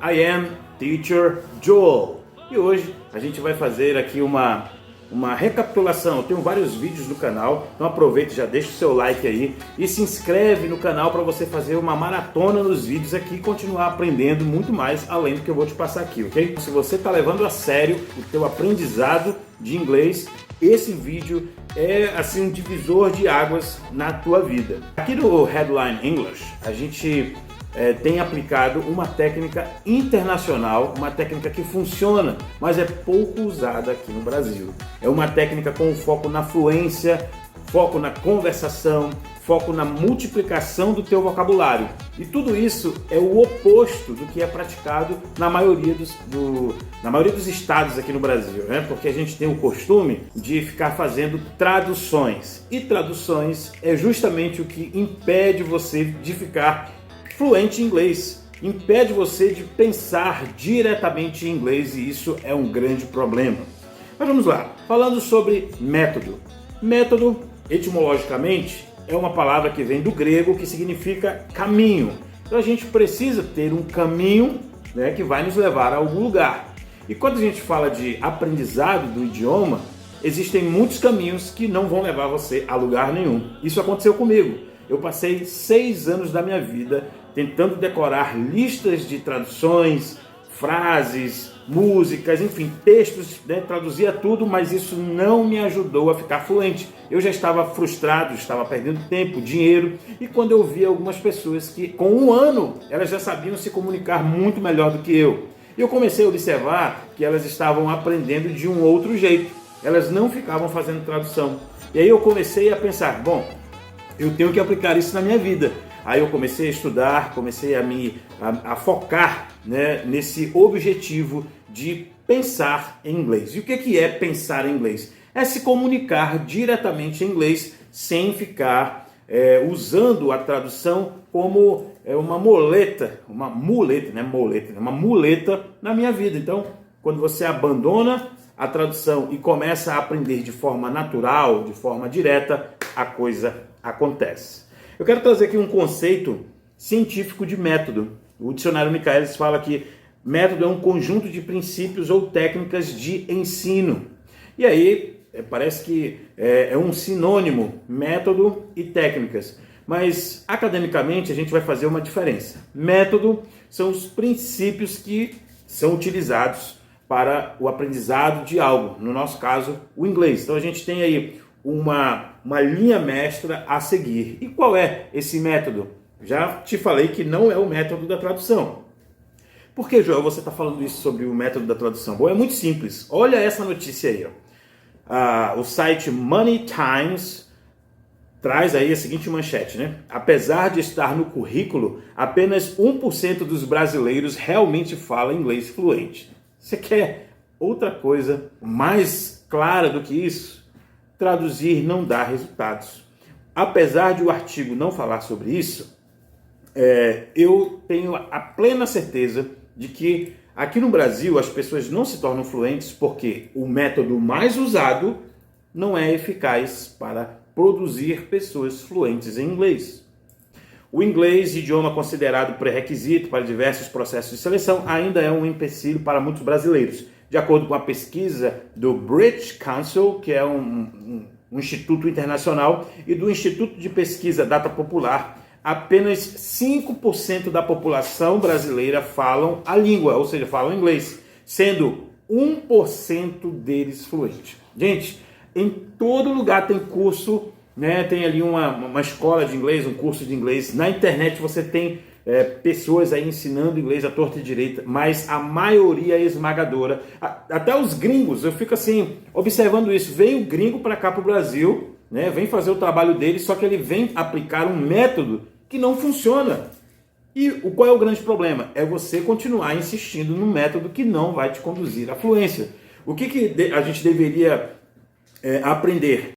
I am Teacher Joel e hoje a gente vai fazer aqui uma recapitulação. Eu tenho vários vídeos no canal, então aproveita e já deixa o seu like aí e se inscreve no canal para você fazer uma maratona nos vídeos aqui e continuar aprendendo muito mais além do que eu vou te passar aqui, ok? Se você está levando a sério o teu aprendizado de inglês, esse vídeo é assim um divisor de águas na tua vida. Aqui no Headline English a gente tem aplicado uma técnica internacional, uma técnica que funciona, mas é pouco usada aqui no Brasil. É uma técnica com foco na fluência, foco na conversação, foco na multiplicação do teu vocabulário. E tudo isso é o oposto do que é praticado na maioria dos estados aqui no Brasil, né? Porque a gente tem o costume de ficar fazendo traduções. E traduções é justamente o que impede você de ficar fluente em inglês, impede você de pensar diretamente em inglês e isso é um grande problema. Mas vamos lá, falando sobre método. Método, etimologicamente, é uma palavra que vem do grego que significa caminho. Então a gente precisa ter um caminho, né, que vai nos levar a algum lugar. E quando a gente fala de aprendizado do idioma, existem muitos caminhos que não vão levar você a lugar nenhum. Isso aconteceu comigo. Eu passei 6 anos da minha vida tentando decorar listas de traduções, frases, músicas, enfim, textos, né? Traduzia tudo, mas isso não me ajudou a ficar fluente. Eu já estava frustrado, estava perdendo tempo, dinheiro, e quando eu vi algumas pessoas que com 1 ano elas já sabiam se comunicar muito melhor do que eu comecei a observar que elas estavam aprendendo de um outro jeito, elas não ficavam fazendo tradução. E aí eu comecei a pensar, bom, eu tenho que aplicar isso na minha vida. Aí eu comecei a estudar, comecei a focar, né, nesse objetivo de pensar em inglês. E o que é pensar em inglês? É se comunicar diretamente em inglês sem ficar usando a tradução como uma muleta na minha vida. Então, quando você abandona a tradução e começa a aprender de forma natural, de forma direta, a coisa acontece. Eu quero trazer aqui um conceito científico de método. O dicionário Michaelis fala que método é um conjunto de princípios ou técnicas de ensino. E aí, parece que é um sinônimo, método e técnicas. Mas, academicamente, a gente vai fazer uma diferença. Método são os princípios que são utilizados para o aprendizado de algo. No nosso caso, o inglês. Então, a gente tem aí uma linha mestra a seguir. E qual é esse método? Já te falei que não é o método da tradução. Por que, Joel, você está falando isso sobre o método da tradução? Bom, é muito simples. Olha essa notícia aí. O site Money Times traz aí a seguinte manchete, né? Apesar de estar no currículo, apenas 1% dos brasileiros realmente fala inglês fluente. Você quer outra coisa mais clara do que isso? Traduzir não dá resultados. Apesar de o artigo não falar sobre isso, eu tenho a plena certeza de que aqui no Brasil as pessoas não se tornam fluentes porque o método mais usado não é eficaz para produzir pessoas fluentes em inglês. O inglês, idioma considerado pré-requisito para diversos processos de seleção, ainda é um empecilho para muitos brasileiros. De acordo com a pesquisa do British Council, que é um instituto internacional, e do Instituto de Pesquisa Data Popular, apenas 5% da população brasileira falam a língua, ou seja, falam inglês, sendo 1% deles fluente. Gente, em todo lugar tem curso, né? Tem ali uma escola de inglês, um curso de inglês. Na internet você tem pessoas aí ensinando inglês à torta e direita, mas a maioria é esmagadora. Até os gringos, eu fico assim, observando isso. Vem o gringo para cá, para o Brasil, né? Vem fazer o trabalho dele, só que ele vem aplicar um método que não funciona. E qual é o grande problema? É você continuar insistindo no método que não vai te conduzir à fluência. O que a gente deveria aprender?